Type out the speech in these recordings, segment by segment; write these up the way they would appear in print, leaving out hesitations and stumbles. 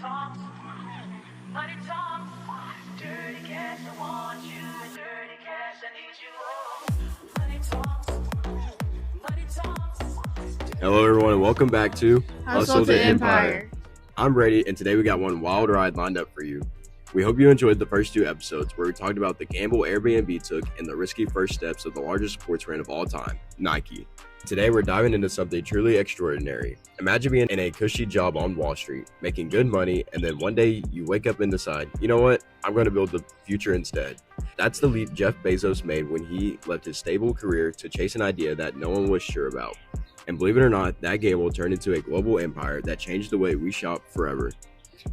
talks, money talks, dirty cash, I want you, dirty cash, I need you, oh. Money talks, money talks. Hello, everyone, and welcome back to Hustle to Empire. I'm Brady, and today we got one wild ride lined up for you. We hope you enjoyed the first two episodes where we talked about the gamble Airbnb took and the risky first steps of the largest sports brand of all time, Nike. Today we're diving into something truly extraordinary. Imagine being in a cushy job on Wall Street, making good money, and then one day you wake up and decide, you know what, I'm going to build the future instead. That's the leap Jeff Bezos made when he left his stable career to chase an idea that no one was sure about. And believe it or not, that gamble turned into a global empire that changed the way we shop forever.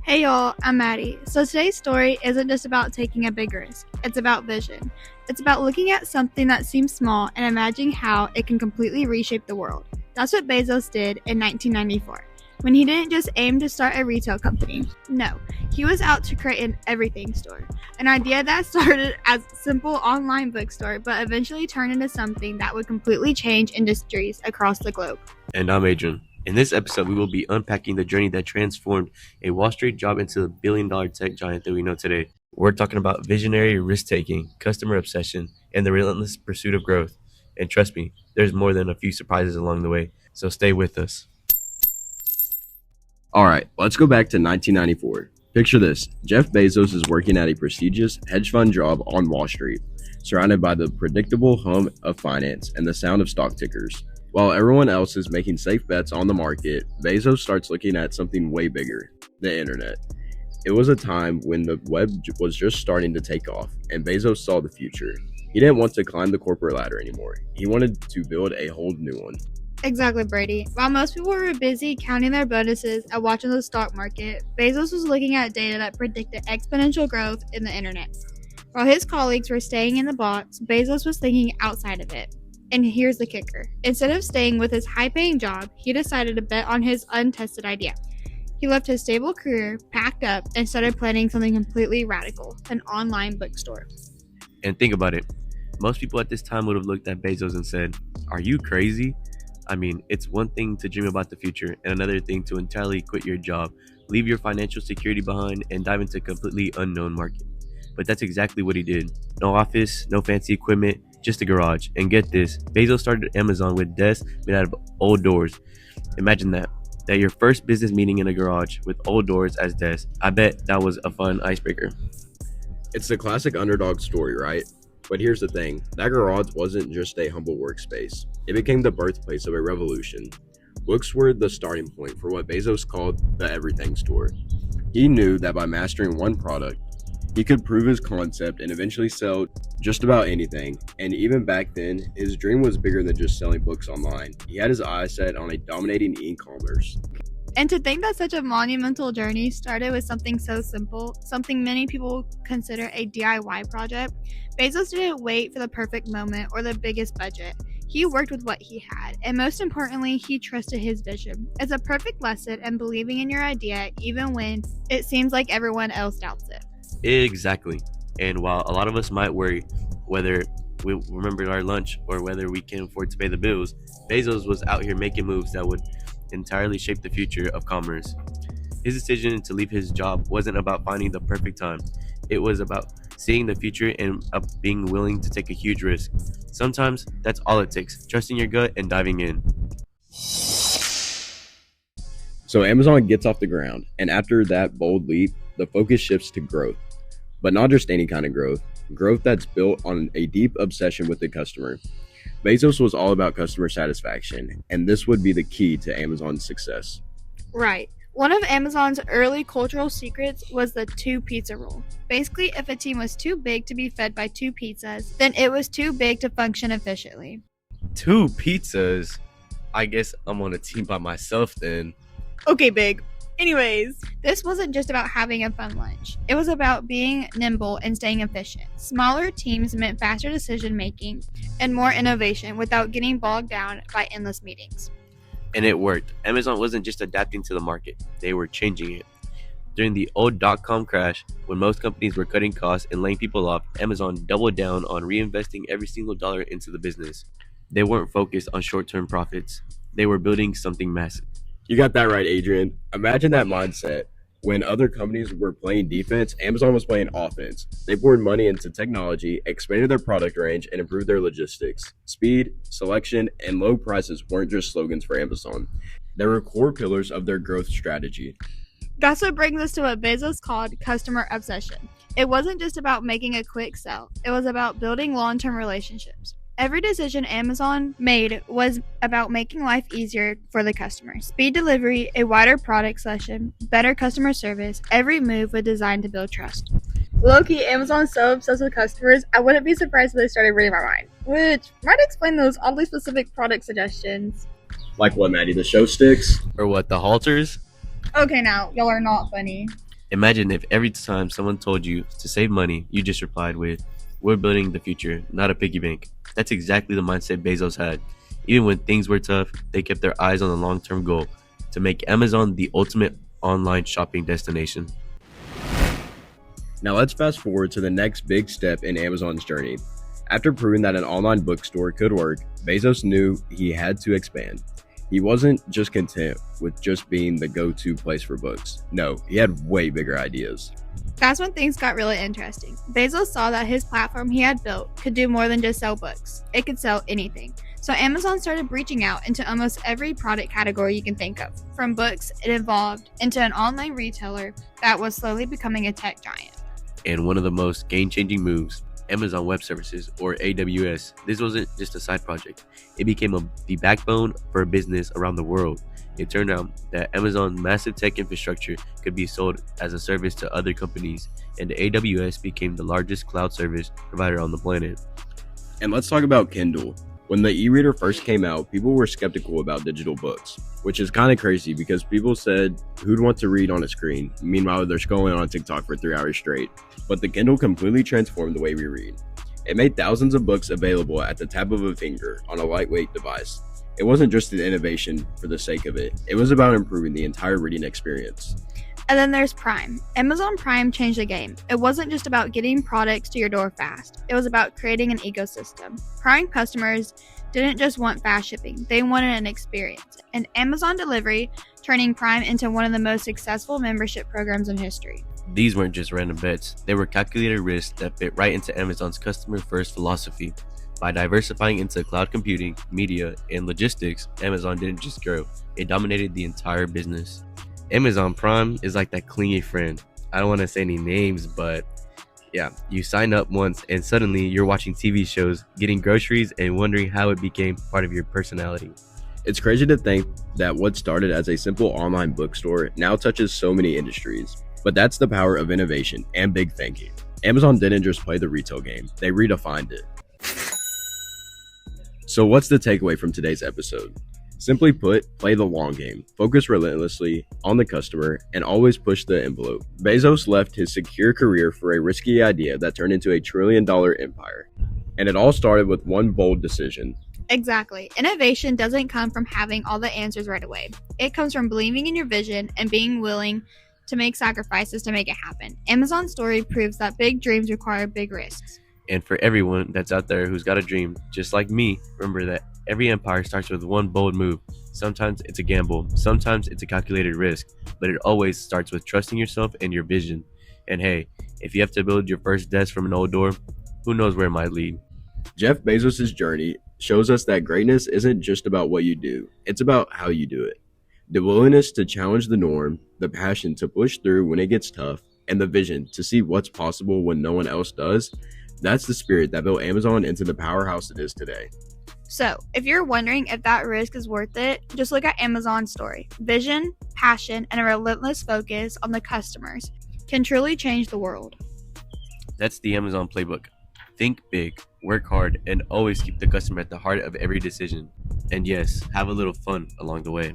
Hey y'all, I'm Maddie. So today's story isn't just about taking a big risk, it's about vision. It's about looking at something that seems small and imagining how it can completely reshape the world. That's what Bezos did in 1994, when he didn't just aim to start a retail company. No, he was out to create an everything store, an idea that started as a simple online bookstore but eventually turned into something that would completely change industries across the globe. And I'm Adrian. In this episode, we will be unpacking the journey that transformed a Wall Street job into the billion-dollar tech giant that we know today. We're talking about visionary risk-taking, customer obsession, and the relentless pursuit of growth. And trust me, there's more than a few surprises along the way, so stay with us. All right, let's go back to 1994. Picture this. Jeff Bezos is working at a prestigious hedge fund job on Wall Street, surrounded by the predictable hum of finance and the sound of stock tickers. While everyone else is making safe bets on the market, Bezos starts looking at something way bigger, the internet. It was a time when the web was just starting to take off, and Bezos saw the future. He didn't want to climb the corporate ladder anymore. He wanted to build a whole new one. Exactly, Brady. While most people were busy counting their bonuses and watching the stock market, Bezos was looking at data that predicted exponential growth in the internet. While his colleagues were staying in the box, Bezos was thinking outside of it. And here's the kicker. Instead of staying with his high-paying job, he decided to bet on his untested idea. He left his stable career, packed up, and started planning something completely radical, an online bookstore. And think about it. Most people at this time would have looked at Bezos and said, "Are you crazy?" I mean, it's one thing to dream about the future and another thing to entirely quit your job, leave your financial security behind, and dive into a completely unknown market. But that's exactly what he did. No office, no fancy equipment, just a garage. And get this, Bezos started Amazon with desks made out of old doors. Imagine that your first business meeting in a garage with old doors as desks. I bet that was a fun icebreaker. It's the classic underdog story, right? But here's the thing, that garage wasn't just a humble workspace. It became the birthplace of a revolution. Books were the starting point for what Bezos called the everything store. He knew that by mastering one product, he could prove his concept and eventually sell just about anything. And even back then, his dream was bigger than just selling books online. He had his eyes set on a dominating e-commerce. And to think that such a monumental journey started with something so simple, something many people consider a DIY project, Bezos didn't wait for the perfect moment or the biggest budget. He worked with what he had, and most importantly, he trusted his vision. It's a perfect lesson in believing in your idea even when it seems like everyone else doubts it. Exactly. And while a lot of us might worry whether we remember our lunch or whether we can afford to pay the bills, Bezos was out here making moves that would entirely shape the future of commerce. His decision to leave his job wasn't about finding the perfect time. It was about seeing the future and being willing to take a huge risk. Sometimes that's all it takes, trusting your gut and diving in. So Amazon gets off the ground, and after that bold leap, the focus shifts to growth. But not just any kind of growth that's built on a deep obsession with the customer. Bezos was all about customer satisfaction, and this would be the key to Amazon's success. Right. One of Amazon's early cultural secrets was the 2-pizza rule. Basically, if a team was too big to be fed by 2 pizzas, then it was too big to function efficiently. 2 pizzas? I guess I'm on a team by myself then. Okay, big. Anyways, this wasn't just about having a fun lunch. It was about being nimble and staying efficient. Smaller teams meant faster decision making and more innovation without getting bogged down by endless meetings. And it worked. Amazon wasn't just adapting to the market, they were changing it. During the old dot-com crash, when most companies were cutting costs and laying people off, Amazon doubled down on reinvesting every single dollar into the business. They weren't focused on short-term profits. They were building something massive. You got that right, Adrian. Imagine that mindset. When other companies were playing defense, Amazon was playing offense. They poured money into technology, expanded their product range, and improved their logistics. Speed, selection, and low prices weren't just slogans for Amazon. They were core pillars of their growth strategy. That's what brings us to what Bezos called customer obsession. It wasn't just about making a quick sell, it was about building long-term relationships. Every decision Amazon made was about making life easier for the customer. Speed delivery, a wider product selection, better customer service, every move was designed to build trust. Low-key, Amazon's so obsessed with customers, I wouldn't be surprised if they started reading my mind, which might explain those oddly specific product suggestions. Like what, Maddie? The show sticks? Or what, the halters? Okay, now, y'all are not funny. Imagine if every time someone told you to save money, you just replied with, "We're building the future, not a piggy bank." That's exactly the mindset Bezos had. Even when things were tough, they kept their eyes on the long-term goal to make Amazon the ultimate online shopping destination. Now let's fast forward to the next big step in Amazon's journey. After proving that an online bookstore could work, Bezos knew he had to expand. He wasn't just content with just being the go-to place for books. No, he had way bigger ideas. That's when things got really interesting. Bezos saw that his platform he had built could do more than just sell books. It could sell anything. So Amazon started reaching out into almost every product category you can think of. From books, it evolved into an online retailer that was slowly becoming a tech giant. And one of the most game-changing moves, Amazon Web Services, or AWS. This wasn't just a side project. It became the backbone for a business around the world. It turned out that Amazon's massive tech infrastructure could be sold as a service to other companies, and AWS became the largest cloud service provider on the planet. And let's talk about Kindle. When the e-reader first came out, people were skeptical about digital books, which is kind of crazy because people said, who'd want to read on a screen? Meanwhile, they're scrolling on TikTok for 3 hours straight. But the Kindle completely transformed the way we read. It made thousands of books available at the tap of a finger on a lightweight device. It wasn't just an innovation for the sake of it. It was about improving the entire reading experience. And then there's Prime. Amazon Prime changed the game. It wasn't just about getting products to your door fast. It was about creating an ecosystem. Prime customers didn't just want fast shipping. They wanted an experience. And Amazon Delivery turning Prime into one of the most successful membership programs in history. These weren't just random bets. They were calculated risks that fit right into Amazon's customer-first philosophy. By diversifying into cloud computing, media, and logistics, Amazon didn't just grow. It dominated the entire business. Amazon Prime is like that clingy friend. I don't want to say any names, but yeah, you sign up once and suddenly you're watching TV shows, getting groceries, and wondering how it became part of your personality. It's crazy to think that what started as a simple online bookstore now touches so many industries. But that's the power of innovation and big thinking. Amazon didn't just play the retail game, they redefined it. So what's the takeaway from today's episode? Simply put, play the long game, focus relentlessly on the customer, and always push the envelope. Bezos left his secure career for a risky idea that turned into a $1 trillion empire. And it all started with one bold decision. Exactly. Innovation doesn't come from having all the answers right away. It comes from believing in your vision and being willing to make sacrifices to make it happen. Amazon's story proves that big dreams require big risks. And for everyone that's out there who's got a dream, just like me, remember that every empire starts with one bold move. Sometimes it's a gamble, sometimes it's a calculated risk, but it always starts with trusting yourself and your vision. And hey, if you have to build your first desk from an old door, who knows where it might lead. Jeff Bezos' journey shows us that greatness isn't just about what you do, it's about how you do it. The willingness to challenge the norm, the passion to push through when it gets tough, and the vision to see what's possible when no one else does, that's the spirit that built Amazon into the powerhouse it is today. So, if you're wondering if that risk is worth it, just look at Amazon's story. Vision, passion, and a relentless focus on the customers can truly change the world. That's the Amazon playbook. Think big, work hard, and always keep the customer at the heart of every decision. And yes, have a little fun along the way.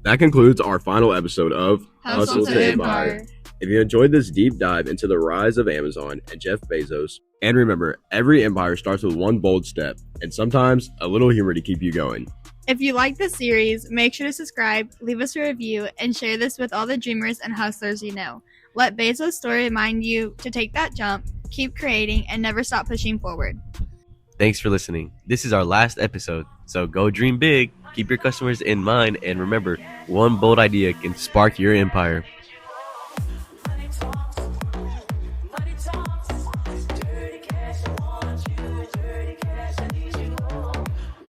That concludes our final episode of Hustle to Empire. If you enjoyed this deep dive into the rise of Amazon and Jeff Bezos, and remember, every empire starts with one bold step, and sometimes a little humor to keep you going. If you like this series, make sure to subscribe, leave us a review, and share this with all the dreamers and hustlers you know. Let Bezos' story remind you to take that jump, keep creating, and never stop pushing forward. Thanks for listening. This is our last episode, so go dream big, keep your customers in mind, and remember, one bold idea can spark your empire. talks.